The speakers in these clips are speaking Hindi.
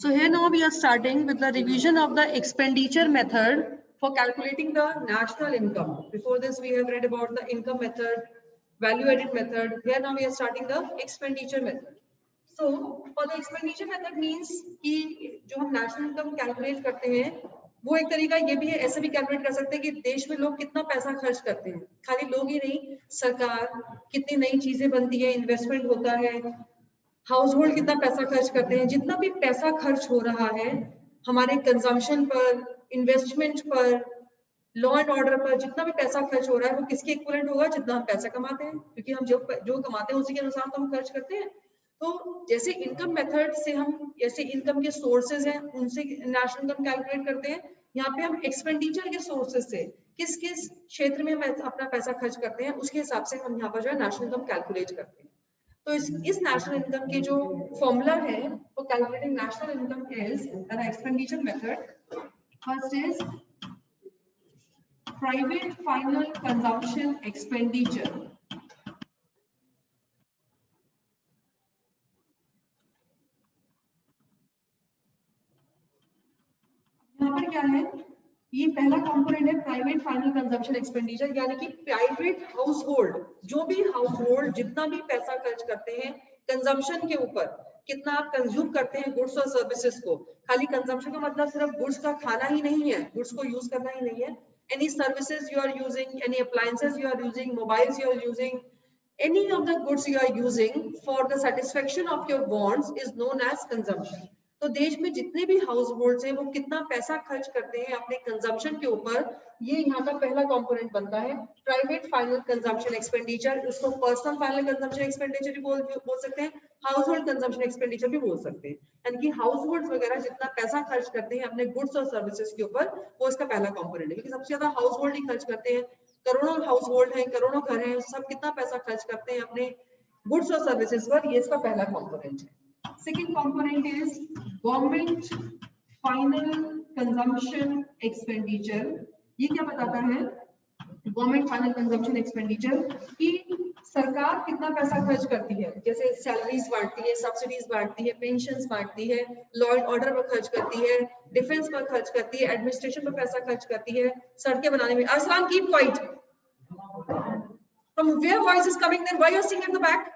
So here now we are starting with the revision of the expenditure method for calculating the national income. Before this we have read about the income method, value added method. Here now we are starting the expenditure method. So for the expenditure method means कि जो हम national income calculate करते हैं वो एक तरीका ये भी है, ऐसे भी कैलकुलेट कर सकते हैं कि देश में लोग कितना पैसा खर्च करते हैं। खाली लोग ही नहीं, सरकार कितनी नई चीजें बनती है, इन्वेस्टमेंट होता है, हाउस होल्ड कितना पैसा खर्च करते हैं। जितना भी पैसा खर्च हो रहा है हमारे कंजम्पशन पर, इन्वेस्टमेंट पर, लॉ एंड ऑर्डर पर, जितना भी पैसा खर्च हो रहा है वो किसके इक्विवेलेंट होगा? जितना हम पैसा कमाते हैं, क्योंकि हम जो कमाते हैं उसी के अनुसार तो हम खर्च करते हैं। तो जैसे इनकम मेथड से हम जैसे इनकम के सोर्सेज हैं उनसे नेशनल इनकम कैलकुलेट करते हैं, यहाँ पे हम एक्सपेंडिचर के सोर्सेज से किस किस क्षेत्र में हम अपना पैसा खर्च करते हैं उसके हिसाब से हम यहाँ पर जो है नेशनल इनकम कैलकुलेट करते हैं। तो इस नेशनल इनकम के जो फॉर्मूला है वो calculating national income is an expenditure method. First is private final consumption expenditure. यहाँ पर क्या है, ये पहला कंपोनेंट है प्राइवेट फाइनल कंजम्पशन एक्सपेंडिचर, यानी कि प्राइवेट हाउस होल्ड, जो भी हाउस होल्ड जितना भी पैसा खर्च करते हैं कंजम्पशन के ऊपर, कितना आप कंज्यूम करते हैं गुड्स और सर्विसेज को। खाली कंजम्पशन का मतलब सिर्फ गुड्स का खाना ही नहीं है, गुड्स को यूज करना ही नहीं है। Any services you are using, any appliances you are using, mobiles you are using, any of the goods you are using for the satisfaction of your wants is known as consumption. तो देश में जितने भी हाउस होल्ड्स हैं वो कितना पैसा खर्च करते हैं अपने कंजम्पशन के ऊपर, ये यहाँ का पहला कंपोनेंट बनता है प्राइवेट फाइनल कंजम्पशन एक्सपेंडिचर। उसको पर्सनल फाइनल कंजम्पशन एक्सपेंडिचर भी बोल सकते हैं, हाउस होल्ड कंजम्पशन एक्सपेंडिचर भी बोल सकते हैं। यानी कि हाउस होल्ड वगैरह जितना पैसा खर्च करते हैं अपने गुड्स और सर्विसेज के ऊपर वो इसका पहला कंपोनेंट है, क्योंकि सबसे ज्यादा हाउस होल्ड ही खर्च करते हैं। करोड़ों हाउस होल्ड हैं, करोड़ों घर हैं, सब कितना पैसा खर्च करते हैं अपने गुड्स और सर्विसेज पर, ये इसका पहला कंपोनेंट है। Second component is government final consumption expenditure. ये क्या बताता है? गवर्नमेंट फाइनल कंजम्पशन एक्सपेंडिचर कि सरकार कितना पैसा खर्च करती है, जैसे सैलरीज बांटती है, सब्सिडीज बांटती है, पेंशन्स बांटती है, लॉ एंड ऑर्डर पर खर्च करती है, डिफेंस पर खर्च करती है, एडमिनिस्ट्रेशन पर पैसा खर्च करती है, सड़कें बनाने में। Arslan, keep quiet. From where voice is coming? Then why you are sitting at the back?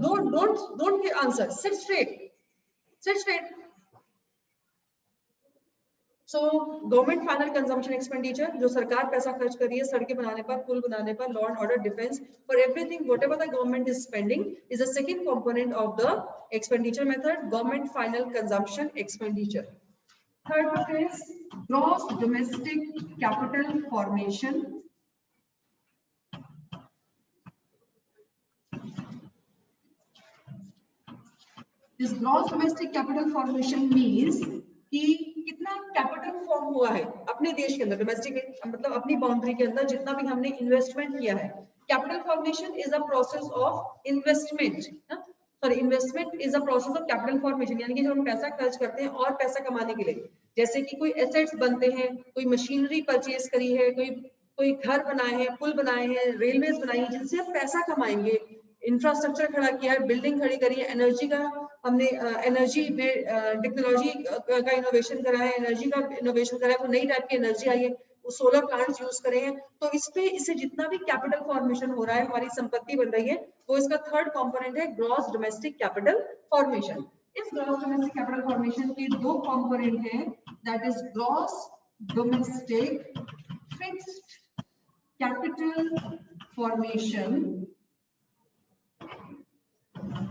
No, don't answer. Sit straight. Sit straight. So government final consumption expenditure, जो सरकार पैसा खर्च कर रही है सड़कें बनाने पर, पुल बनाने पर, law and order, defence, for everything whatever the government is spending is a second component of the expenditure method, government final consumption expenditure. Third is gross domestic capital formation. This gross domestic capital formation means कि कितना कैपिटल फॉर्म हुआ है अपने देश के अंदर, डोमेस्टिक मतलब अपनी बाउंड्री के अंदर जितना भी हमने इन्वेस्टमेंट किया है। Capital formation is a process of investment, sorry investment is a process of capital formation, यानी कि जब हम पैसा खर्च करते हैं और पैसा कमाने के लिए, जैसे कि कोई एसेट्स बनते हैं, कोई मशीनरी परचेज करी है, कोई घर बनाए हैं, पुल बनाए हैं, रेलवेज बनाई है, जिनसे हम पैसा कमाएंगे, इंफ्रास्ट्रक्चर खड़ा किया है, बिल्डिंग खड़ी करी है, एनर्जी का हमने एनर्जी टेक्नोलॉजी का इनोवेशन करा है, एनर्जी का इनोवेशन करा है, वो नई टाइप की एनर्जी आई है, वो सोलर प्लांट्स यूज करे हैं। तो इससे जितना भी कैपिटल फॉर्मेशन हो रहा है, हमारी संपत्ति बन रही है, वो इसका थर्ड कंपोनेंट है ग्रॉस डोमेस्टिक कैपिटल फॉर्मेशन। इस ग्रॉस डोमेस्टिक कैपिटल फॉर्मेशन के दो कंपोनेंट हैं, that is gross domestic fixed capital formation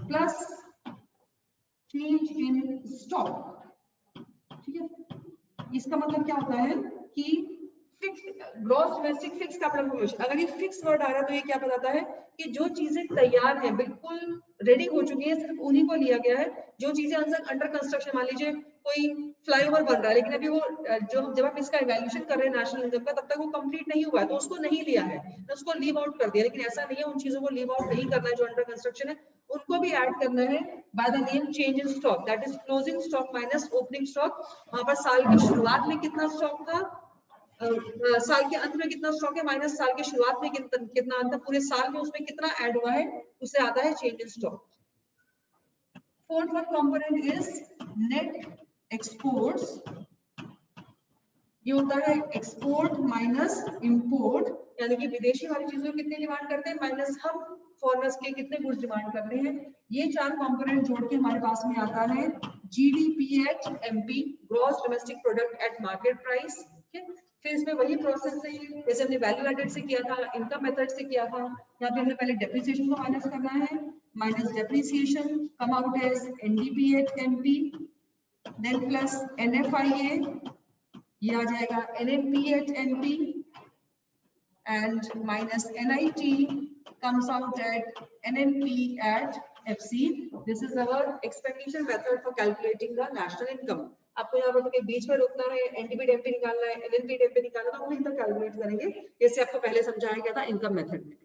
plus change in stock. ठीक है, इसका मतलब क्या होता है कि gross domestic fix capital formation, अगर ये फिक्स वर्ड आ रहा है तो ये क्या बताता है कि जो चीजें तैयार हैं, बिल्कुल रेडी हो चुकी है, सिर्फ उन्हीं को लिया गया है। जो चीजें अंडर कंस्ट्रक्शन, मान लीजिए कोई फ्लाईओवर बन रहा है लेकिन अभी वो जब हम इसका इवैल्यूएशन कर रहे हैं नेशनल इनकम का, तब तक वो कंप्लीट नहीं हुआ है, तो उसको नहीं लिया है, तो उसको लीव आउट कर दिया। लेकिन ऐसा नहीं है, उन चीजों को लीव आउट नहीं करना है जो अंडर कंस्ट्रक्शन है, उनको भी ऐड करना है by the name change in stock, that is closing stock minus opening stock. वहां पर साल की शुरुआत में कितना स्टॉक था, साल के अंत में कितना स्टॉक है, माइनस साल की शुरुआत में कितना अंत, पूरे साल में उसमें कितना ऐड हुआ है, उसे आता है change in stock. Fourth one component is net exports, ये होता है एक्सपोर्ट माइनस इंपोर्ट, यानी कि विदेशी वाली चीजों की कितनी डिमांड करते हैं माइनस हम फॉरेनर्स के कितने गुड्स डिमांड करते हैं। ये चार कंपोनेंट जोड़ के हमारे पास में आता है GDP at MP, gross domestic product at market price. फिर इसमें वही प्रोसेस है जैसे हमने वैल्यू एडेड से किया था, इनकम मेथड से किया था। यहाँ पे हमने पहले डेप्रिसिएशन को माइनस करना है, minus depreciation come out as NDP at MP, then plus NFIA, ये आ जाएगा NNP at NP and minus NIT comes out at NNP at FC. This is our expenditure method for calculating the national income. आपको यहाँ पर बीच में रुकना है, NDP DMP निकालना है, NNP DMP निकालना है, हम इनका कैलकुलेट करेंगे जैसे आपको पहले समझाया गया था इनकम मेथड में।